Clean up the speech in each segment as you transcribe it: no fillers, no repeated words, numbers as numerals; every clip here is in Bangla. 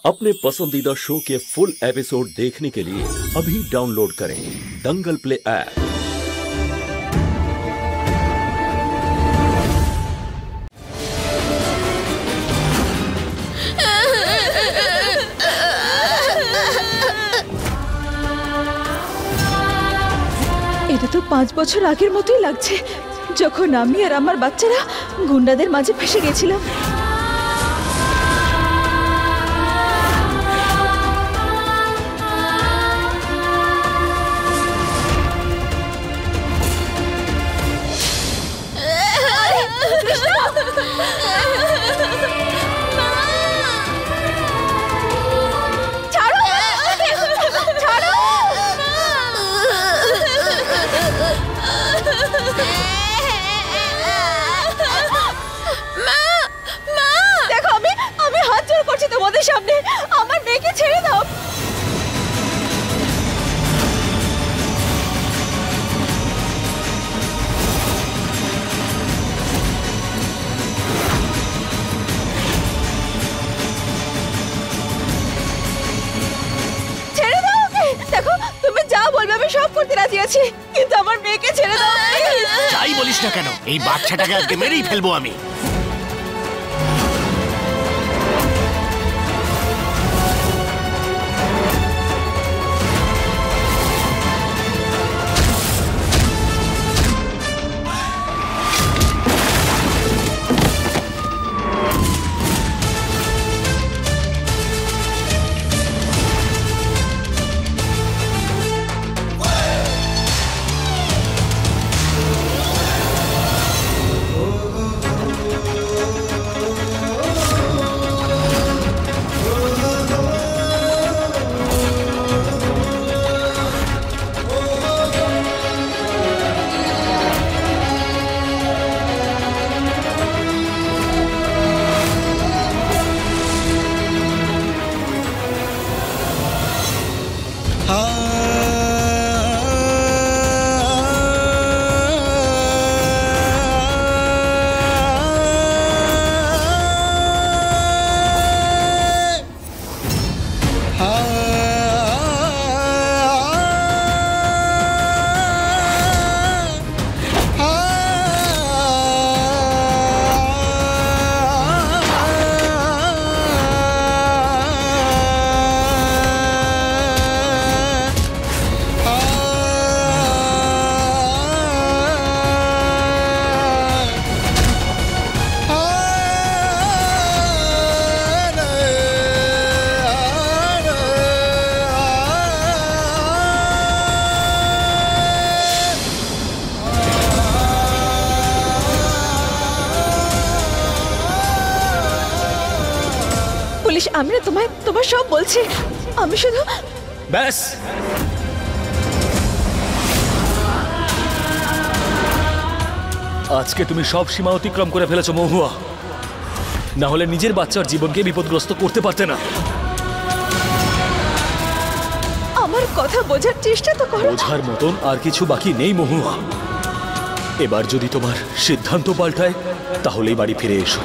अपने पसंदीदा शो के फुल एपिसोड देखने के लिए अभी डाउनलोड करें दंगल प्ले ऐप। এটা তো 5 বছর আগের মতোই লাগছে, যখন আমি আর আমার বাচ্চারা গুন্ডাদের মাঝে ফেসে গেছিলাম। তোমাদের সামনে আমার মেয়েকে ছেড়ে দাও। ছেড়ে দাও ওকে। দেখো তুমি যা বলবে আমি সব করতে রাজি আছি, কিন্তু আমার মেয়েকে ছেড়ে দাও। যাই বলিস না কেন, এই বাচ্চাটাকে আজকে মেরেই ফেলবো আমি। আমি না তোমার সব বলছি, আমি শুধু ব্যাস। আজকে তুমি সব সীমা অতিক্রম করে ফেলেছো মহুয়া, না হলে নিজের বাচ্চার জীবনকে বিপদগ্রস্ত করতে পারতে না। আমার কথা বোঝার চেষ্টা তো করো। বোঝার মতন আর কিছু বাকি নেই মহুয়া। এবার যদি তোমার সিদ্ধান্ত পাল্টায় তাহলেই বাড়ি ফিরে এসো।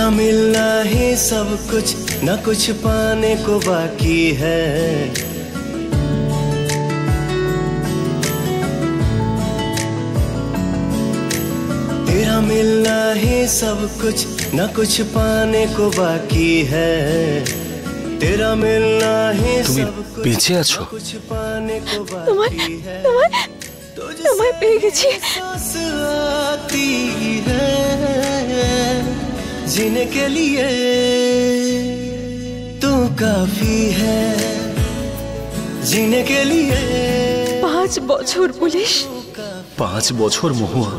तेरा मिलना ही सब कुछ, न कुछ पाने को बाकी है। तेरा मिलना ही सब कुछ, न कुछ पाने को बाकी है। तेरा मिलना ही सब कुछ, বেঁচে আছো? कुछ पाने को बाकी है। তোমায় পেয়ে গেছি। सांस आती है जीने के लिए, तू काफी है जीने के लिए। 5 বছর পুলিশ। 5 বছর মহুয়া।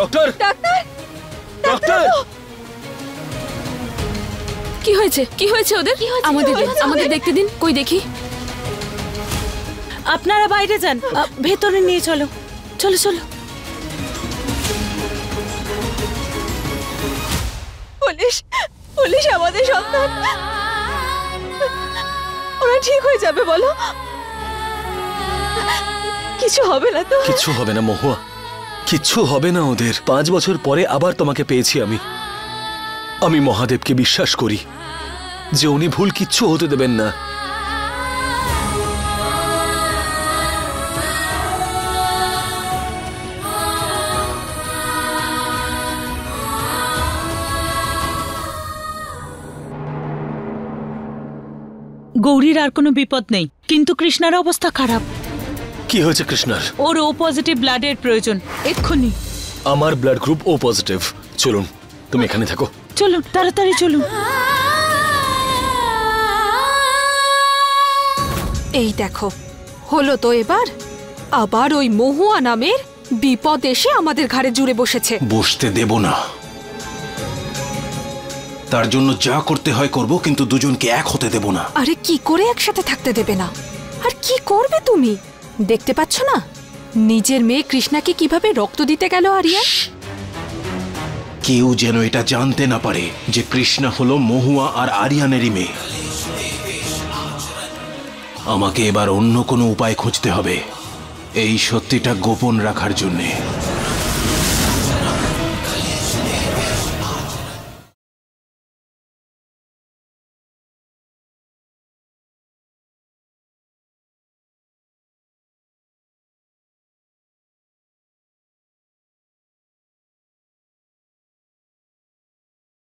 Doctor, doctor, doctor! কি হয়েছে? কি হয়েছে ওদের? আমাদের দেখতে দিন, কই দেখি। আপনারা বাইরে যান, ভেতরে নিয়ে চলো। চলো চলো। পুলিশ, পুলিশ আমাদের সন্তান। ওরা ঠিক হয়ে যাবে বলো? কিছু হবে না তো? কিচ্ছু হবে না মহুয়া, কিচ্ছু হবে না ওদের। 5 বছর পরে আবার তোমাকে পেয়েছি আমি। আমি মহাদেবকে বিশ্বাস করি যে উনি ভুল কিচ্ছু হতে দেবেন না। গৌরীর আর কোনো বিপদ নেই, কিন্তু কৃষ্ণার অবস্থা খারাপ। কি হয়েছে কৃষ্ণার? ওর ও পজিটিভ ব্লাডের প্রয়োজন এক্ষুনি। আমার ব্লাড গ্রুপ ও পজিটিভ। চলুন, তুমি এখানে থাকো। চলুন, তাড়াতাড়ি চলুন। এই দেখো, হলো তো এবার। আবার ওই মহুয়া নামের বিপদ এসে আমাদের ঘাড়ে জুড়ে বসেছে। বসতে দেব না। তার জন্য যা করতে হয় করব, কিন্তু দুজনকে এক হতে দেব না। আরে কি করে একসাথে থাকতে দেবে না? আর কি করবে তুমি? দেখতে পাচ্ছ না নিজের মেয়ে কৃষ্ণাকে কিভাবে রক্ত দিতে গেল আরিয়ান? কেউ যেন এটা জানতে না পারে যে কৃষ্ণা হলো মহুয়া আর আরিয়ানেরই মেয়ে। আমাকে এবার অন্য কোনো উপায় খুঁজতে হবে এই সত্যিটা গোপন রাখার জন্যে।